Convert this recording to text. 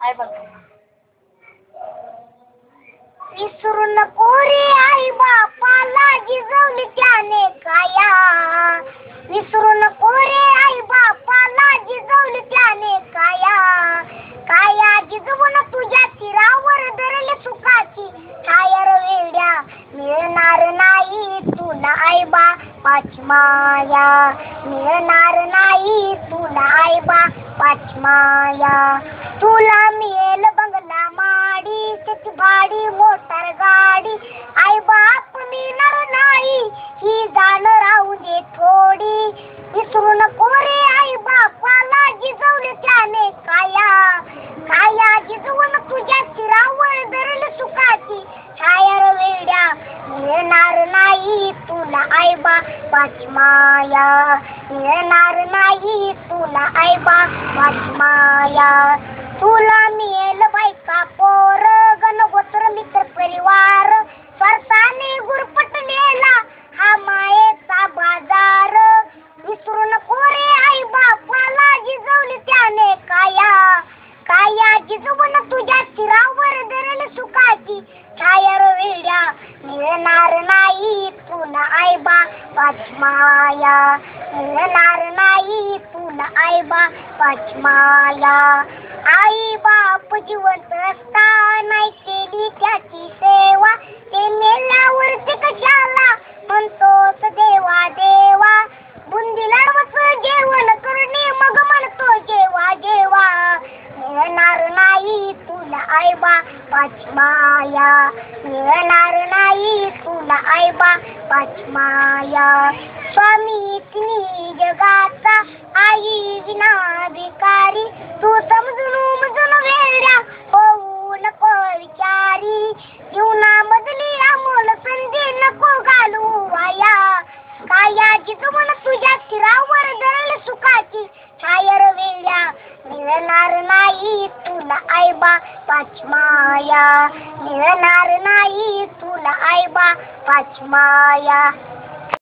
आई बघ. विसरू नको रे आई बापाला जिजवली त्याने काया. विसरू नको रे आई बापाला जिजवली त्याने काया. काया जिजवून तुझ्या शिरावर धरले सुखाची छाया रे वेड्या. मिळणार नाही तुला आई बापाची माया. मिळणार नाही तुला आई बापाची माया. तुला मिळेल बंगला माडी त्याची भाडी मोटार गाडी. आई बाप मिळणार नाही ही जाण राहू दे थोडी. विसरू नको रे आई बापाला जिजवले त्याने काया. काया जिजवून तुझ्या शिरावर धरली सुखाची छाया रे वेड्या. मिळणार नाही तुला आई बापाची माया. मिळणार नाही तुला आई बापाची माया. तुला मिळेल बायका पोर गणगोत्र मित्र परिवार. स्वार्थाने गुरफटलेला हा मायेचा बाजार. विसरू नको रे आई बापाला जिजवली त्याने काया. काया जिजवून तुझ्या शिरावर धरली सुखाची छाया रे वेड्या. मिळणार नाही तुला आई बापाची माया. मिळणार नाही तुला आई बापाची माया. आई बाप जिवंत असताना केली त्याची सेवा. ते मेल्यावर ते कशाला म्हणतोस देवा देवा. बुंदी लाडवच जेवण करणे मग म्हणतो जेवा जेवा. मिळणार नाही तुला आई बापाची माया. मिळणार नाही तुला आई बापाची माया. स्वामी तिन्ही जगाचा आई विना भिकारी. तू समजून उमजून वेड्या होऊ नको विचारी. जीवनामधली अमोल संधी नको घालू वाया. काया जिजवून तुझ्या शिरावर धरली सुखाची छाया रे वेड्या. मिळणार नाही तुला आई बापाची माया. मिळणार नाही तुला आई बापाची माया.